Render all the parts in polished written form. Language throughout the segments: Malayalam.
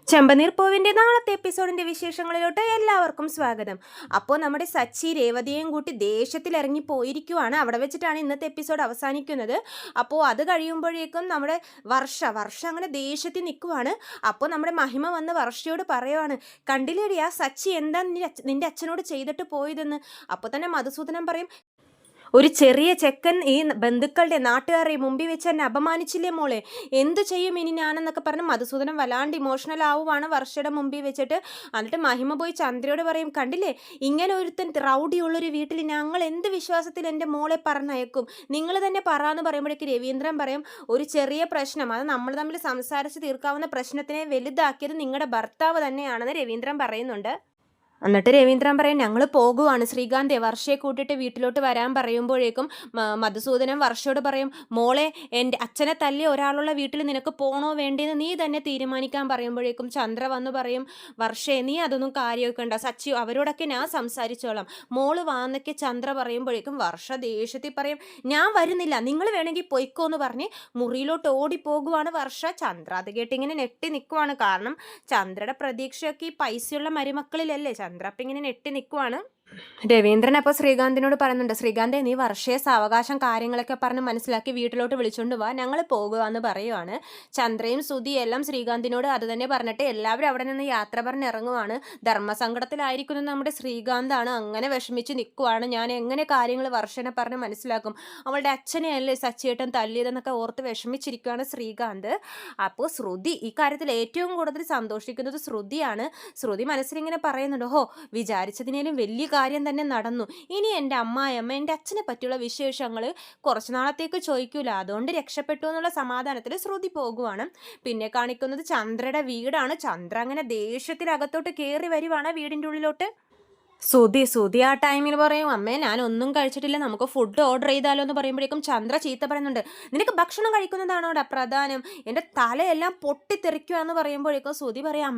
ചെമ്പനീർ പൂവിൻ്റെ നാളത്തെ എപ്പിസോഡിൻ്റെ വിശേഷങ്ങളിലോട്ട് എല്ലാവർക്കും സ്വാഗതം. അപ്പോൾ നമ്മുടെ സച്ചി രേവതിയെയും കൂട്ടി ദേഷ്യത്തിൽ ഇറങ്ങി പോയിരിക്കുവാണ്. അവിടെ വെച്ചിട്ടാണ് ഇന്നത്തെ എപ്പിസോഡ് അവസാനിക്കുന്നത്. അപ്പോൾ അത് കഴിയുമ്പോഴേക്കും നമ്മുടെ വർഷ അങ്ങനെ ദേഷ്യത്തിൽ നിൽക്കുവാണ്. അപ്പോൾ നമ്മുടെ മഹിമ വന്ന് വർഷയോട് പറയുവാണ്, കണ്ടില്ലേടി ആ സച്ചി എന്താ നിന്റെ അച്ഛനോട് ചെയ്തിട്ട് പോയതെന്ന്. അപ്പോൾ തന്നെ മധുസൂദനൻ പറയും, ഒരു ചെറിയ ചെക്കൻ ഈ ബന്ധുക്കളുടെ നാട്ടുകാരെ മുമ്പിൽ വെച്ച് എന്നെ അപമാനിച്ചില്ലേ മോളെ, എന്ത് ചെയ്യും ഇനി ഞാനെന്നൊക്കെ പറഞ്ഞ് മധുസൂദനം വല്ലാണ്ട് ഇമോഷണൽ ആവുകയാണ് വർഷയുടെ മുമ്പിൽ വെച്ചിട്ട്. എന്നിട്ട് മഹിമ പോയി ചന്ദ്രയോട് പറയും, കണ്ടില്ലേ ഇങ്ങനെ ഒരുത്തൻ റൗഡിയുള്ളൊരു വീട്ടിൽ ഞങ്ങൾ എന്ത് വിശ്വാസത്തിൽ എൻ്റെ മോളെ പറഞ്ഞയക്കും, നിങ്ങൾ തന്നെ പറയാന്ന് പറയുമ്പോഴേക്ക് രവീന്ദ്രൻ പറയും, ഒരു ചെറിയ പ്രശ്നം, അത് നമ്മൾ തമ്മിൽ സംസാരിച്ച് തീർക്കാവുന്ന പ്രശ്നത്തിനെ വലുതാക്കിയത് നിങ്ങളുടെ ഭർത്താവ് തന്നെയാണെന്ന് രവീന്ദ്രൻ പറയുന്നുണ്ട്. എന്നിട്ട് രവീന്ദ്രൻ പറയും, ഞങ്ങൾ പോകുവാണ്, ശ്രീകാന്തെ വർഷയെ കൂട്ടിയിട്ട് വീട്ടിലോട്ട് വരാൻ പറയുമ്പോഴേക്കും മധുസൂദനൻ വർഷയോട് പറയും, മോളെ എൻ്റെ അച്ഛനെ തല്ലി ഒരാളുള്ള വീട്ടിൽ നിനക്ക് പോകണോ വേണ്ടേന്ന് നീ തന്നെ തീരുമാനിക്കാൻ പറയുമ്പോഴേക്കും ചന്ദ്ര വന്ന് പറയും, വർഷേ നീ അതൊന്നും കാര്യമൊക്കെ സച്ചി അവരോടൊക്കെ ഞാൻ സംസാരിച്ചോളാം, മോള് വാന്നൊക്കെ ചന്ദ്ര പറയുമ്പോഴേക്കും വർഷ ദേഷ്യത്തിൽ പറയും, ഞാൻ വരുന്നില്ല, നിങ്ങൾ വേണമെങ്കിൽ പൊയ്ക്കോന്ന് പറഞ്ഞ് മുറിയിലോട്ട് ഓടിപ്പോകുവാണ് വർഷ. ചന്ദ്ര അത് കേട്ടിങ്ങനെ നെട്ടി നിൽക്കുവാണ്. കാരണം ചന്ദ്രയുടെ പ്രതീക്ഷയൊക്കെ ഈ പൈസയുള്ള മരുമക്കളിലല്ലേ. ചന്ദ്ര അപ്പം ഇങ്ങനെ നെട്ടി നിൽക്കുവാണ്. രവീന്ദ്രൻ അപ്പോൾ ശ്രീകാന്തിനോട് പറയുന്നുണ്ട്, ശ്രീകാന്തെ നീ വർഷയെ സാവകാശം കാര്യങ്ങളൊക്കെ പറഞ്ഞ് മനസ്സിലാക്കി വീട്ടിലോട്ട് വിളിച്ചുകൊണ്ട് വാ, ഞങ്ങൾ പോകുക എന്ന് പറയുവാണ്. ചന്ദ്രയും സുധിയും എല്ലാം ശ്രീകാന്തിനോട് അത് തന്നെ പറഞ്ഞിട്ട് എല്ലാവരും അവിടെ നിന്ന് യാത്ര പറഞ്ഞ് ഇറങ്ങുവാണ്. ധർമ്മസങ്കടത്തിലായിരിക്കുന്നത് നമ്മുടെ ശ്രീകാന്താണ്. അങ്ങനെ വിഷമിച്ച് നിൽക്കുവാണ്. ഞാൻ എങ്ങനെ കാര്യങ്ങൾ വർഷനെ പറഞ്ഞ് മനസ്സിലാക്കും, അവളുടെ അച്ഛനെ അല്ലേ സച്ചിയേട്ടൻ തല്ലിയതെന്നൊക്കെ ഓർത്ത് വിഷമിച്ചിരിക്കുകയാണ് ശ്രീകാന്ത്. അപ്പോൾ ശ്രുതി ഈ കാര്യത്തിൽ ഏറ്റവും കൂടുതൽ സന്തോഷിക്കുന്നത് ശ്രുതിയാണ്. ശ്രുതി മനസ്സിലിങ്ങനെ പറയുന്നുണ്ട്, ഹോ വിചാരിച്ചതിനേലും വലിയ കാര്യം തന്നെ നടന്നു. ഇനി എൻ്റെ അമ്മായിയമ്മ എൻ്റെ അച്ഛനെ പറ്റിയുള്ള വിശേഷങ്ങൾ കുറച്ച് നാളത്തേക്ക് ചോദിക്കൂല, അതുകൊണ്ട് രക്ഷപ്പെട്ടു എന്നുള്ള സമാധാനത്തിൽ ശ്രുതി പോകുവാണ്. പിന്നെ കാണിക്കുന്നത് ചന്ദ്രയുടെ വീടാണ്. ചന്ദ്ര അങ്ങനെ ദേഷ്യത്തിനകത്തോട്ട് കയറി വരുവാണ് വീടിൻ്റെ ഉള്ളിലോട്ട്. സുധി ആ ടൈമിൽ പറയും, അമ്മേ ഞാൻ ഒന്നും കഴിച്ചിട്ടില്ല, നമുക്ക് ഫുഡ് ഓർഡർ ചെയ്താലോ എന്ന് പറയുമ്പോഴേക്കും ചന്ദ്ര ചീത്ത പറയുന്നുണ്ട്, നിനക്ക് ഭക്ഷണം കഴിക്കുന്നതാണോടാ പ്രധാനം, എൻ്റെ തലയെല്ലാം പൊട്ടിത്തെറിക്കുക എന്ന് പറയുമ്പോഴേക്കും സുധി പറയും,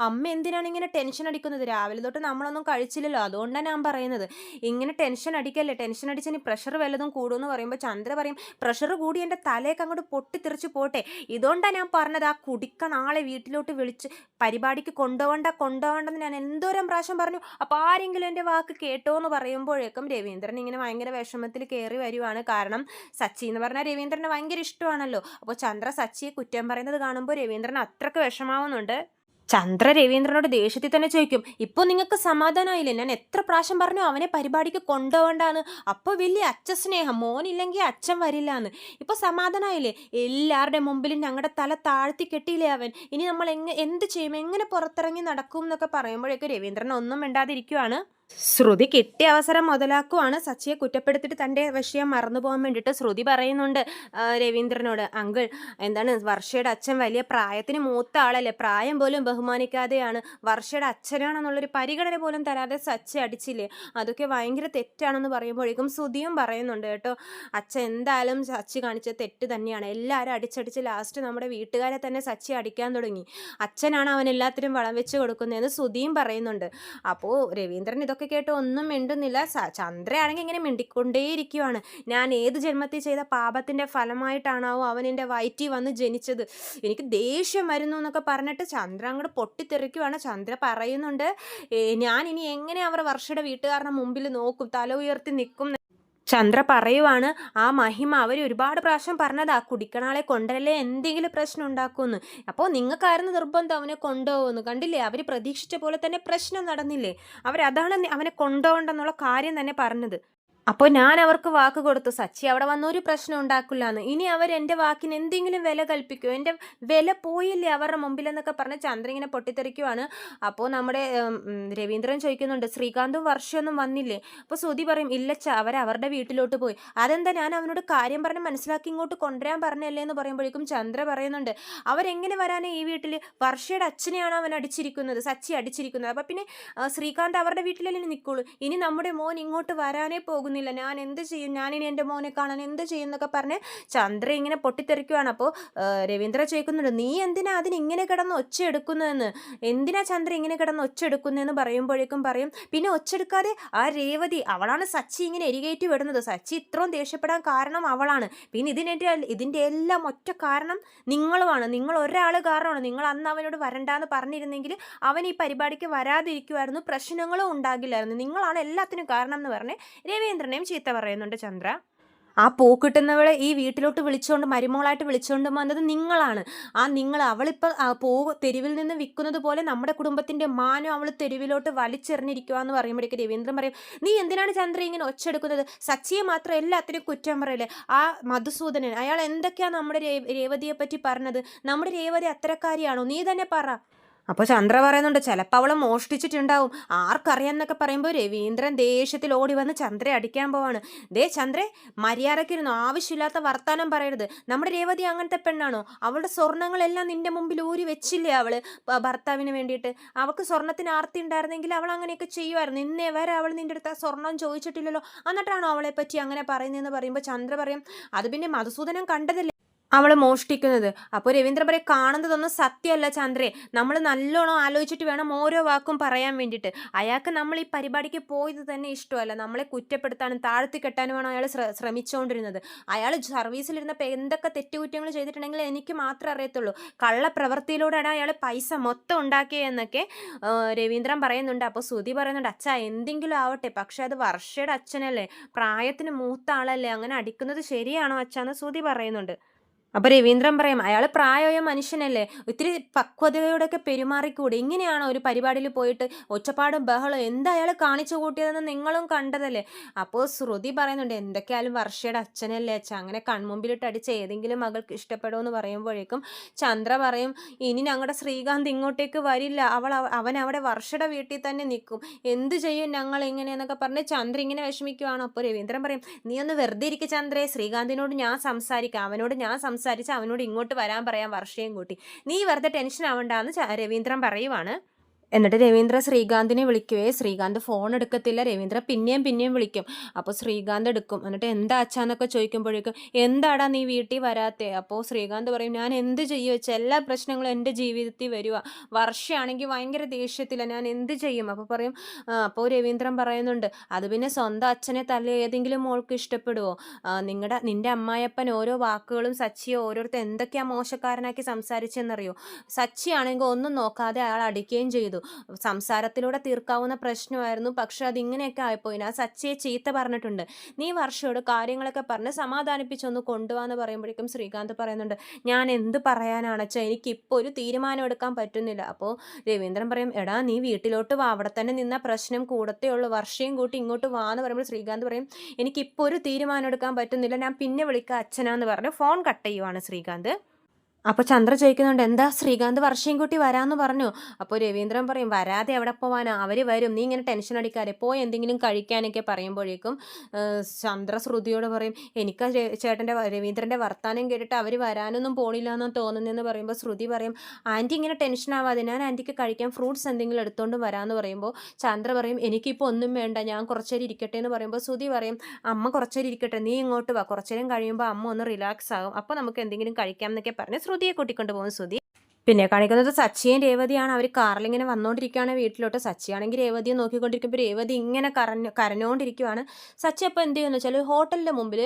അമ്മ എന്തിനാണ് ഇങ്ങനെ ടെൻഷൻ അടിക്കുന്നത്, രാവിലെ തൊട്ട് നമ്മളൊന്നും കഴിച്ചില്ലല്ലോ, അതുകൊണ്ടാണ് ഞാൻ പറയുന്നത്, ഇങ്ങനെ ടെൻഷൻ അടിക്കല്ലേ, ടെൻഷൻ അടിച്ചതിന് പ്രഷർ വല്ലതും കൂടുമെന്ന് പറയുമ്പോൾ ചന്ദ്ര പറയും, പ്രഷർ കൂടി എൻ്റെ തലയൊക്കെ അങ്ങോട്ട് പൊട്ടിത്തെറിച്ച് പോട്ടെ, ഇതുകൊണ്ടാണ് ഞാൻ പറഞ്ഞത് ആ കുടിക്കണ ആളെ വീട്ടിലോട്ട് വിളിച്ച് പരിപാടിക്ക് കൊണ്ടുപോകണ്ടെന്ന് ഞാൻ എന്തോരം പ്രാവശ്യം പറഞ്ഞു, അപ്പോൾ ആരെങ്കിലും എൻ്റെ വാക്ക് കേട്ടോ എന്ന് പറയുമ്പോഴേക്കും രവീന്ദ്രൻ ഇങ്ങനെ ഭയങ്കര വിഷമത്തിൽ കയറി വരുവാണ്. കാരണം സച്ചി എന്ന് പറഞ്ഞാൽ രവീന്ദ്രന് ഭയങ്കര ഇഷ്ടമാണല്ലോ. അപ്പോൾ ചന്ദ്ര സച്ചിയെ കുറ്റം പറയുന്നത് കാണുമ്പോൾ രവീന്ദ്രൻ അത്രയ്ക്ക് വിഷമാവുന്നുണ്ട്. ചന്ദ്ര രവീന്ദ്രനോട് ദേഷ്യത്തിൽ തന്നെ ചോദിക്കും, ഇപ്പോൾ നിങ്ങൾക്ക് സമാധാനമായില്ലേ, ഞാൻ എത്ര പ്രാവശ്യം പറഞ്ഞു അവനെ പരിപാടിക്ക് കൊണ്ടുപോകണ്ടാന്ന്, അപ്പോൾ വലിയ അച്ഛൻ സ്നേഹം, മോനില്ലെങ്കിൽ അച്ഛൻ വരില്ല എന്ന്, ഇപ്പോൾ സമാധാനമായില്ലേ, എല്ലാവരുടെ മുമ്പിലും ഞങ്ങളുടെ തല താഴ്ത്തി കെട്ടിയില്ലേ അവൻ, ഇനി നമ്മൾ എന്ത് ചെയ്യും, എങ്ങനെ പുറത്തിറങ്ങി നടക്കും എന്നൊക്കെ പറയുമ്പോഴേക്കും രവീന്ദ്രൻ ഒന്നും മിണ്ടാതിരിക്കുവാണ്. ശ്രുതി കിട്ടിയ അവസരം മുതലാക്കുവാണ്. സച്ചിയെ കുറ്റപ്പെടുത്തിയിട്ട് തൻ്റെ വിഷയം മറന്നു പോകാൻ വേണ്ടിയിട്ട് ശ്രുതി പറയുന്നുണ്ട് രവീന്ദ്രനോട്, അങ്കിൾ എന്താണ് വർഷയുടെ അച്ഛൻ വലിയ പ്രായത്തിന് മൂത്ത ആളല്ലേ, പ്രായം പോലും ബഹുമാനിക്കാതെയാണ്, വർഷയുടെ അച്ഛനാണെന്നുള്ളൊരു പരിഗണന പോലും തരാതെ സച്ചി അടിച്ചില്ലേ, അതൊക്കെ ഭയങ്കര തെറ്റാണെന്ന് പറയുമ്പോഴേക്കും ശ്രുതിയും പറയുന്നുണ്ട് കേട്ടോ, അച്ഛൻ എന്തായാലും സച്ചി കാണിച്ച തെറ്റ് തന്നെയാണ്, എല്ലാവരും അടിച്ചടിച്ച് ലാസ്റ്റ് നമ്മുടെ വീട്ടുകാരെ തന്നെ സച്ചി അടിക്കാൻ തുടങ്ങി, അച്ഛനാണ് അവൻ എല്ലാത്തിനും വളം വെച്ച് കൊടുക്കുന്നതെന്ന് ശ്രുതിയും പറയുന്നുണ്ട്. അപ്പോൾ രവീന്ദ്രൻ ഇതൊക്കെ കേട്ട് ഒന്നും മിണ്ടുന്നില്ല. ചന്ദ്രയാണെങ്കിൽ ഇങ്ങനെ മിണ്ടിക്കൊണ്ടേയിരിക്കുവാണ്, ഞാൻ ഏത് ജന്മത്തിൽ ചെയ്ത പാപത്തിൻ്റെ ഫലമായിട്ടാണാവോ അവൻ എൻ്റെ വയറ്റിൽ വന്ന് ജനിച്ചത്, എനിക്ക് ദേഷ്യം വരുന്നു എന്നൊക്കെ പറഞ്ഞിട്ട് ചന്ദ്ര അങ്ങോട്ട് പൊട്ടിത്തെറിക്കുവാണ്. ചന്ദ്ര പറയുന്നുണ്ട്, ഞാൻ ഇനി എങ്ങനെ അവർ വർഷയുടെ വീട്ടുകാരുടെ മുമ്പിൽ നോക്കും, തല ഉയർത്തി നിൽക്കും. ചന്ദ്ര പറയുവാണ്, ആ മഹിമ അവർ ഒരുപാട് പ്രാവശ്യം പറഞ്ഞതാ കുടിക്കണാളെ കൊണ്ടല്ലേ എന്തെങ്കിലും പ്രശ്നം ഉണ്ടാക്കുമെന്ന്, അപ്പോൾ നിങ്ങൾക്കായിരുന്നു നിർബന്ധം അവനെ കൊണ്ടുപോകുന്നു, കണ്ടില്ലേ അവർ പ്രതീക്ഷിച്ച പോലെ തന്നെ പ്രശ്നം നടന്നില്ലേ, അവരതാണ് അവനെ കൊണ്ടുപോകണ്ടെന്നുള്ള കാര്യം തന്നെ പറഞ്ഞത്, അപ്പോൾ ഞാൻ അവർക്ക് വാക്ക് കൊടുത്തു, സച്ചി അവിടെ വന്നൊരു പ്രശ്നം ഉണ്ടാക്കില്ല എന്ന്, ഇനി അവർ എൻ്റെ വാക്കിന് എന്തെങ്കിലും വില കൽപ്പിക്കുമോ, എൻ്റെ വില പോയില്ലേ അവരുടെ മുമ്പിലെന്നൊക്കെ പറഞ്ഞ് ചന്ദ്ര ഇങ്ങനെ പൊട്ടിത്തെറിക്കുവാണ്. അപ്പോൾ നമ്മുടെ രവീന്ദ്രൻ ചോദിക്കുന്നുണ്ട്, ശ്രീകാന്തും വർഷയൊന്നും വന്നില്ലേ, അപ്പോൾ ശ്രുതി പറയും, ഇല്ലച്ച അവരുടെ വീട്ടിലോട്ട് പോയി, അതെന്താ ഞാൻ അവനോട് കാര്യം പറഞ്ഞ് മനസ്സിലാക്കി ഇങ്ങോട്ട് കൊണ്ടുവരാൻ പറഞ്ഞല്ലേ എന്ന് പറയുമ്പോഴേക്കും ചന്ദ്ര പറയുന്നുണ്ട്, അവരെങ്ങനെ വരാനേ ഈ വീട്ടിൽ, വർഷയുടെ അച്ഛനെയാണ് അവൻ അടിച്ചിരിക്കുന്നത്, സച്ചി അടിച്ചിരിക്കുന്നത്, അപ്പോൾ പിന്നെ ശ്രീകാന്ത് അവരുടെ വീട്ടിലല്ലേ നിൽക്കുള്ളൂ, ഇനി നമ്മുടെ മോൻ ഇങ്ങോട്ട് വരാനേ പോകുന്നു, കിട്ടുന്നില്ല, ഞാൻ എന്ത് ചെയ്യും, ഞാനിനി എൻ്റെ മോനെ കാണാൻ എന്ത് ചെയ്യും എന്നൊക്കെ പറഞ്ഞ് ചന്ദ്ര ഇങ്ങനെ പൊട്ടിത്തെറിക്കുവാണ്. അപ്പോൾ രവീന്ദ്ര ചോദിക്കുന്നുണ്ട്, നീ എന്തിനാ അതിനിങ്ങനെ കിടന്ന് ഒച്ച എടുക്കുന്നതെന്ന്, എന്തിനാ ചന്ദ്ര ഇങ്ങനെ കിടന്ന് ഒച്ച എടുക്കുന്നതെന്ന് പറയുമ്പോഴേക്കും പറയും, പിന്നെ ഒച്ചെടുക്കാതെ ആ രേവതി അവളാണ് സച്ചി ഇങ്ങനെ എരികേറ്റി വിടുന്നത്, സച്ചി ഇത്രയും ദേഷ്യപ്പെടാൻ കാരണം അവളാണ്, പിന്നെ ഇതിൻ്റെ എല്ലാം ഒറ്റ കാരണം നിങ്ങളുമാണ്, നിങ്ങൾ ഒരാൾ കാരണമാണ്, നിങ്ങൾ അന്ന് അവനോട് വരണ്ടാന്ന് പറഞ്ഞിരുന്നെങ്കിൽ അവൻ ഈ പരിപാടിക്ക് വരാതിരിക്കുമായിരുന്നു, പ്രശ്നങ്ങളും ഉണ്ടാകില്ലായിരുന്നു, നിങ്ങളാണ് എല്ലാത്തിനും കാരണം എന്ന് പറഞ്ഞ് രവീന്ദ്രനെയും ചീത്ത പറയുന്നുണ്ട് ചന്ദ്ര. ആ പൂ കിട്ടുന്നവളെ ഈ വീട്ടിലോട്ട് വിളിച്ചുകൊണ്ട് മരുമോളായിട്ട് വിളിച്ചുകൊണ്ട് വന്നത് നിങ്ങളാണ്. അവളിപ്പോൾ പൂ തെരുവിൽ നിന്ന് വിൽക്കുന്നത് പോലെ നമ്മുടെ കുടുംബത്തിൻ്റെ മാനം അവൾ തെരുവിലോട്ട് വലിച്ചെറിഞ്ഞിരിക്കുക എന്ന് പറയുമ്പോഴേക്ക് രവീന്ദ്രൻ പറയും, നീ എന്തിനാണ് ചന്ദ്ര ഇങ്ങനെ ഒച്ചെടുക്കുന്നത്, സച്ചിയെ മാത്രം എല്ലാത്തിനും കുറ്റം പറയല്ലേ, ആ മധുസൂദനൻ അയാൾ എന്തൊക്കെയാണ് നമ്മുടെ രേവതിയെ പറ്റി പറഞ്ഞത്, നമ്മുടെ രേവതി അത്തരക്കാരിയാണോ, നീ തന്നെ പറ. അപ്പോൾ ചന്ദ്ര പറയുന്നുണ്ട്, ചിലപ്പോൾ അവൾ മോഷ്ടിച്ചിട്ടുണ്ടാവും, ആർക്കറിയാന്നൊക്കെ പറയുമ്പോൾ രവീന്ദ്രൻ ദേഷ്യത്തിൽ ഓടി വന്ന് ചന്ദ്രയെ അടിക്കാൻ പോവാണ്. ദേ ചന്ദ്രേ, മര്യാദക്കിരുന്നു, ആവശ്യമില്ലാത്ത വർത്താനം പറയരുത്, നമ്മുടെ രേവതി അങ്ങനത്തെ പെണ്ണാണോ, അവളുടെ സ്വർണ്ണങ്ങളെല്ലാം നിന്റെ മുമ്പിൽ ഊരി വെച്ചില്ലേ അവൾ ഭർത്താവിന് വേണ്ടിയിട്ട്, അവൾക്ക് സ്വർണ്ണത്തിന് ആർത്തി ഉണ്ടായിരുന്നെങ്കിൽ അവൾ അങ്ങനെയൊക്കെ ചെയ്യുമായിരുന്നു, ഇന്നേ വരെ അവൾ നിൻ്റെ അടുത്ത് ആ സ്വർണ്ണം ചോദിച്ചിട്ടില്ലല്ലോ, എന്നിട്ടാണോ അവളെ പറ്റി അങ്ങനെ പറയുന്നതെന്ന് പറയുമ്പോൾ ചന്ദ്ര പറയും, അത് പിന്നെ മധുസൂദനം കണ്ടതല്ലേ അവൾ മോഷ്ടിക്കുന്നത്. അപ്പോൾ രവീന്ദ്രൻ പറയും, കാണുന്നതൊന്നും സത്യമല്ല ചന്ദ്രേ, നമ്മൾ നല്ലോണം ആലോചിച്ചിട്ട് വേണം ഓരോ വാക്കും പറയാൻ വേണ്ടിയിട്ട്, അയാൾക്ക് നമ്മൾ ഈ പരിപാടിക്ക് പോയത് തന്നെ ഇഷ്ടമല്ല, നമ്മളെ കുറ്റപ്പെടുത്താനും താഴ്ത്തി കെട്ടാനുമാണ് അയാൾ ശ്രമിച്ചുകൊണ്ടിരുന്നത്. അയാൾ സർവീസിലിരുന്നപ്പോൾ എന്തൊക്കെ തെറ്റുകുറ്റങ്ങൾ ചെയ്തിട്ടുണ്ടെങ്കിൽ എനിക്ക് മാത്രമേ അറിയത്തുള്ളൂ, കള്ളപ്രവൃത്തിയിലൂടെയാണ് അയാൾ പൈസ മൊത്തം ഉണ്ടാക്കിയതെന്നൊക്കെ രവീന്ദ്രൻ പറയുന്നുണ്ട്. അപ്പോൾ സുധി പറയുന്നുണ്ട്, അച്ഛാ എന്തെങ്കിലും ആവട്ടെ, പക്ഷെ അത് വർഷയുടെ അച്ഛനല്ലേ, പ്രായത്തിന് മൂത്ത ആളല്ലേ, അങ്ങനെ അടിക്കുന്നത് ശരിയാണോ അച്ഛാന്ന് സുധി പറയുന്നുണ്ട്. അപ്പോൾ രവീന്ദ്രൻ പറയും, അയാൾ പ്രായമായ മനുഷ്യനല്ലേ, ഇത്തിരി പക്വതയോടൊക്കെ പെരുമാറിക്കൂടെ, ഇങ്ങനെയാണോ ഒരു പരിപാടിയിൽ പോയിട്ട് ഒച്ചപ്പാടും ബഹളം, എന്താ അയാൾ കാണിച്ചു കൂട്ടിയതെന്ന് നിങ്ങളും കണ്ടതല്ലേ. അപ്പോൾ ശ്രുതി പറയുന്നുണ്ട്, എന്തൊക്കെയായാലും വർഷയുടെ അച്ഛനല്ലേ അച്ഛാ, അങ്ങനെ കൺമുമ്പിലിട്ട് അടിച്ച ഏതെങ്കിലും മകൾക്ക് ഇഷ്ടപ്പെടുമെന്ന് പറയുമ്പോഴേക്കും ചന്ദ്ര പറയും, ഇനി ഞങ്ങളുടെ ശ്രീകാന്ത് ഇങ്ങോട്ടേക്ക് വരില്ല, അവൻ അവിടെ വർഷയുടെ വീട്ടിൽ തന്നെ നിൽക്കും, എന്ത് ചെയ്യും ഞങ്ങൾ ഇങ്ങനെയെന്നൊക്കെ പറഞ്ഞ് ചന്ദ്ര ഇങ്ങനെ വിഷമിക്കുവാണ്. അപ്പോൾ രവീന്ദ്രൻ പറയും, നീ ഒന്ന് വെറുതെ ഇരിക്കുക ചന്ദ്രേ, ശ്രീകാന്തിനോട് ഞാൻ സംസാരിക്കാം, അവനോട് ഞാൻ സംസാരിച്ച് അവനോട് ഇങ്ങോട്ട് വരാൻ പറയാം വർഷയും കൂട്ടി, നീ വെറുതെ ടെൻഷൻ ആവണ്ടാന്ന് രവീന്ദ്രൻ പറയുവാണ്. എന്നിട്ട് രവീന്ദ്ര ശ്രീകാന്തിനെ വിളിക്കുവേ, ശ്രീകാന്ത് ഫോൺ എടുക്കത്തില്ല, രവീന്ദ്ര പിന്നെയും വിളിക്കും. അപ്പോൾ ശ്രീകാന്ത് എടുക്കും. എന്നിട്ട് എന്താ അച്ഛാന്നൊക്കെ ചോദിക്കുമ്പോഴേക്കും, എന്താടാ നീ വീട്ടിൽ വരാത്തേ. അപ്പോൾ ശ്രീകാന്ത് പറയും, ഞാൻ എന്ത് ചെയ്യും വെച്ചാൽ എല്ലാ പ്രശ്നങ്ങളും എൻ്റെ ജീവിതത്തിൽ വരുക, വർഷയാണെങ്കിൽ ഭയങ്കര ദേഷ്യത്തില്ല, ഞാൻ എന്ത് ചെയ്യും. അപ്പോൾ പറയും, അപ്പോൾ രവീന്ദ്രൻ പറയുന്നുണ്ട്, അത് പിന്നെ സ്വന്തം അച്ഛനെ തല്ലി ഏതെങ്കിലും മോൾക്ക് ഇഷ്ടപ്പെടുമോ, നിന്റെ അമ്മായപ്പൻ ഓരോ വാക്കുകളും സച്ചിയെ ഓരോരുത്തർ എന്തൊക്കെയാണ് മോശക്കാരനാക്കി സംസാരിച്ചെന്നറിയോ, സച്ചിയാണെങ്കിൽ ഒന്നും നോക്കാതെ അയാൾ അടിക്കുകയും ചെയ്തു, സംസാരത്തിലൂടെ തീർക്കാവുന്ന പ്രശ്നമായിരുന്നു, പക്ഷെ അതിങ്ങനെയൊക്കെ ആയിപ്പോയി, ഞാൻ സച്ചിയെ ചീത്ത പറഞ്ഞിട്ടുണ്ട്, നീ വർഷയോട് കാര്യങ്ങളൊക്കെ പറഞ്ഞ് സമാധാനിപ്പിച്ചൊന്ന് കൊണ്ടുപോകാന്ന് പറയുമ്പോഴേക്കും ശ്രീകാന്ത് പറയുന്നുണ്ട്, ഞാൻ എന്ത് പറയാനാണച്ചാ, എനിക്കിപ്പോൾ ഒരു തീരുമാനം എടുക്കാൻ പറ്റുന്നില്ല. അപ്പോൾ രവീന്ദ്രൻ പറയും, എടാ നീ വീട്ടിലോട്ട് വാ, അവിടെ തന്നെ നിന്ന പ്രശ്നം കൂടത്തേ ഉള്ളൂ, വർഷയും കൂട്ടി ഇങ്ങോട്ട് വാന്ന് പറയുമ്പോൾ ശ്രീകാന്ത് പറയും, എനിക്കിപ്പോൾ ഒരു തീരുമാനം എടുക്കാൻ പറ്റുന്നില്ല, ഞാൻ പിന്നെ വിളിക്കാം അച്ഛനാന്ന് പറഞ്ഞ് ഫോൺ കട്ട് ചെയ്യുവാണ് ശ്രീകാന്ത്. അപ്പോൾ ചന്ദ്ര ചോദിക്കുന്നുണ്ട്, എന്താ ശ്രീകാന്ത് വർഷയും കൂട്ടി വരാമെന്ന് പറഞ്ഞു. അപ്പോൾ രവീന്ദ്രൻ പറയും, വരാതെ എവിടെ പോവാനാ, അവർ വരും, നീ ഇങ്ങനെ ടെൻഷൻ അടിക്കാതെ പോയി എന്തെങ്കിലും കഴിക്കാനൊക്കെ പറയുമ്പോഴേക്കും ചന്ദ്ര ശ്രുതിയോട് പറയും, എനിക്ക് രവീന്ദ്രൻ്റെ വർത്താനം കേട്ടിട്ട് അവർ വരാനൊന്നും പോണില്ല എന്ന് തോന്നുന്നതെന്ന് പറയുമ്പോൾ ശ്രുതി പറയും, ആൻറ്റി ഇങ്ങനെ ടെൻഷൻ ആവാതെ, ഞാൻ ആൻറ്റിക്ക് കഴിക്കാൻ ഫ്രൂട്ട്സ് എന്തെങ്കിലും എടുത്തുകൊണ്ട് വരാമെന്ന് പറയുമ്പോൾ ചന്ദ്ര പറയും, എനിക്കിപ്പോൾ ഒന്നും വേണ്ട, ഞാൻ കുറച്ചേരം ഇരിക്കട്ടെ എന്ന് പറയുമ്പോൾ ശ്രുതി പറയും, അമ്മ കുറച്ചേരം ഇരിക്കട്ടെ, നീ ഇങ്ങോട്ട് വാ, കുറച്ചേരം കഴിയുമ്പോൾ അമ്മ ഒന്ന് റിലാക്സ് ആകും, അപ്പോൾ നമുക്ക് എന്തെങ്കിലും കഴിക്കാം എന്നൊക്കെ പറഞ്ഞ് ശ്രുതിയെ കൂട്ടിക്കൊണ്ട് പോകും ശ്രുതി. പിന്നെ കാണിക്കുന്നത് സച്ചിയും രേവതിയാണ്. അവർ കാറിലിങ്ങനെ വന്നുകൊണ്ടിരിക്കുകയാണ് വീട്ടിലോട്ട്. സച്ചിയാണെങ്കിൽ രേവതിയെ നോക്കിക്കൊണ്ടിരിക്കുമ്പോൾ രേവതി ഇങ്ങനെ കരഞ്ഞുകൊണ്ടിരിക്കുകയാണ്. സച്ചി അപ്പോൾ എന്ത് ചെയ്യുമെന്ന് വെച്ചാൽ ഹോട്ടലിൻ്റെ മുമ്പിൽ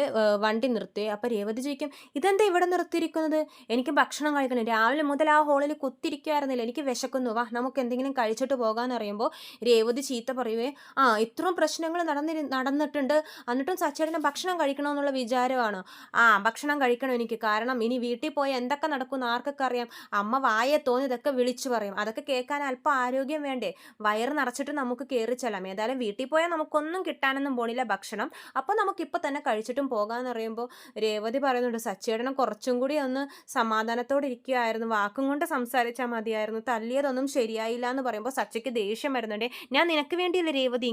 വണ്ടി നിർത്തി. അപ്പോൾ രേവതി ചോദിക്കും, ഇതെന്താ ഇവിടെ നിർത്തിയിരിക്കുന്നത്, എനിക്ക് ഭക്ഷണം കഴിക്കണം, രാവിലെ മുതൽ ആ ഹോളിൽ കുത്തിരിക്കുമായിരുന്നില്ല, എനിക്ക് വിശക്കുന്നു, വാ നമുക്ക് എന്തെങ്കിലും കഴിച്ചിട്ട് പോകാമെന്ന് അറിയുമ്പോൾ രേവതി ചീത്ത പറയുവേ, ഇത്രയും പ്രശ്നങ്ങൾ നടന്നിട്ടുണ്ട്, എന്നിട്ടും സച്ചിയേട്ടന് ഭക്ഷണം കഴിക്കണമെന്നുള്ള വിചാരമാണ്. ഭക്ഷണം കഴിക്കണം എനിക്ക്, കാരണം ഇനി വീട്ടിൽ പോയി എന്തൊക്കെ നടക്കുമെന്ന് ആർക്കൊക്കെ അറിയാം, അമ്മ വായെ തോന്നിയതൊക്കെ വിളിച്ചു പറയും, അതൊക്കെ കേൾക്കാൻ അല്പം ആരോഗ്യം വേണ്ടേ, വയറ് നിറച്ചിട്ട് നമുക്ക് കയറി ചെല്ലാം, ഏതായാലും വീട്ടിൽ പോയാൽ നമുക്കൊന്നും കിട്ടാനൊന്നും പോണില്ല ഭക്ഷണം, അപ്പോൾ നമുക്കിപ്പോൾ തന്നെ കഴിച്ചിട്ടും പോകാമെന്ന് പറയുമ്പോൾ രേവതി പറയുന്നുണ്ട്, സച്ചിയേട്ടനെ കുറച്ചും കൂടി ഒന്ന് സമാധാനത്തോടെ ഇരിക്കുകയായിരുന്നു, വാക്കും കൊണ്ട് സംസാരിച്ചാൽ മതിയായിരുന്നു, തല്ലിയതൊന്നും ശരിയായില്ല എന്ന് പറയുമ്പോൾ സച്ചിക്ക് ദേഷ്യം വരുന്നുണ്ട്, ഞാൻ നിനക്ക് വേണ്ടിയല്ലേ രേവതി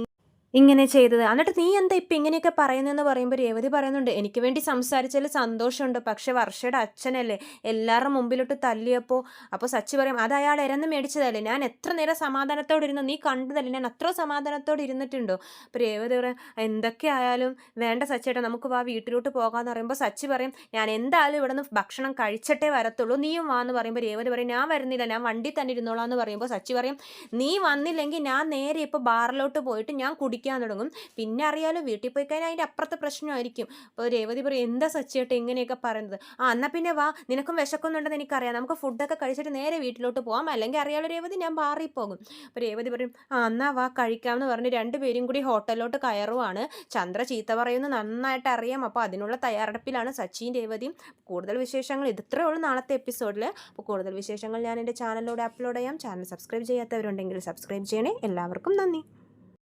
ഇങ്ങനെ ചെയ്തത്. എന്നിട്ട് നീ എന്താ ഇപ്പം ഇങ്ങനെയൊക്കെ പറയുന്നതെന്ന് പറയുമ്പോൾ രേവതി പറയുന്നുണ്ട്, എനിക്ക് വേണ്ടി സംസാരിച്ചതിൽ സന്തോഷമുണ്ട്. പക്ഷേ വർഷയുടെ അച്ഛനല്ലേ എല്ലാവരുടെ മുമ്പിലോട്ട് തല്ലിയപ്പോൾ. അപ്പോൾ സച്ചി പറയും, അത് അയാൾ ഇരന്ന് മേടിച്ചതല്ലേ, ഞാൻ എത്ര നേരം സമാധാനത്തോടെ ഇരുന്നു, നീ കണ്ടതല്ലേ ഞാൻ അത്ര സമാധാനത്തോടെ ഇരുന്നിട്ടുണ്ടോ. അപ്പോൾ രേവതി പറയും, എന്തൊക്കെ ആയാലും വേണ്ട സച്ചിയേട്ടാ, നമുക്ക് വാ വീട്ടിലോട്ട് പോകാമെന്ന് പറയുമ്പോൾ സച്ചി പറയും, ഞാൻ എന്തായാലും ഇവിടെ നിന്ന് ഭക്ഷണം കഴിച്ചിട്ടേ വരത്തുള്ളൂ, നീയും വാ എന്ന് പറയുമ്പോൾ രേവതി പറയും, ഞാൻ വരുന്നില്ല, ഞാൻ വണ്ടി തന്നെ ഇരുന്നോളാം എന്ന് പറയുമ്പോൾ സച്ചി പറയും, നീ വന്നില്ലെങ്കിൽ ഞാൻ നേരെ ഇപ്പോൾ ബാറിലോട്ട് പോയിട്ട് ഞാൻ കുടിക്കാൻ തുടങ്ങും. പിന്നെ അറിയാലോ, വീട്ടിൽ പോയി കഴിഞ്ഞാൽ അതിൻ്റെ അപ്പുറത്തെ പ്രശ്നമായിരിക്കും. അപ്പോൾ രേവതി പറയും, എന്താ സച്ചിയേട്ടാ ഇങ്ങനെയൊക്കെ പറയുന്നത്, എന്നാൽ പിന്നെ വാ, നിനക്കും വിശക്കുന്നുണ്ടെന്ന് എനിക്കറിയാം, നമുക്ക് ഫുഡൊക്കെ കഴിച്ചിട്ട് നേരെ വീട്ടിലോട്ട് പോകാം, അല്ലെങ്കിൽ അറിയാലോ രേവതി ഞാൻ ബാറിൽ പോകും. അപ്പോൾ രേവതി പറയും, എന്നാൽ വാ കഴിക്കാമെന്ന് പറഞ്ഞ് രണ്ടുപേരും കൂടി ഹോട്ടലിലോട്ട് കയറുവാണ്. ചന്ദ്ര ചീത്ത പറയുന്നത് നന്നായിട്ട് അറിയാം. അപ്പോൾ അതിനുള്ള തയ്യാറെടുപ്പിലാണ് സച്ചിയും രേവതിയും. കൂടുതൽ വിശേഷങ്ങൾ ഇത്രയേ ഉള്ളൂ നാളത്തെ എപ്പിസോഡിൽ. അപ്പോൾ കൂടുതൽ വിശേഷങ്ങൾ ഞാൻ എൻ്റെ ചാനലിലൂടെ അപ്ലോഡ് ചെയ്യാം. ചാനൽ സബ്സ്ക്രൈബ് ചെയ്യാത്തവരുണ്ടെങ്കിൽ സബ്സ്ക്രൈബ് ചെയ്യണേ. എല്ലാവർക്കും നന്ദി.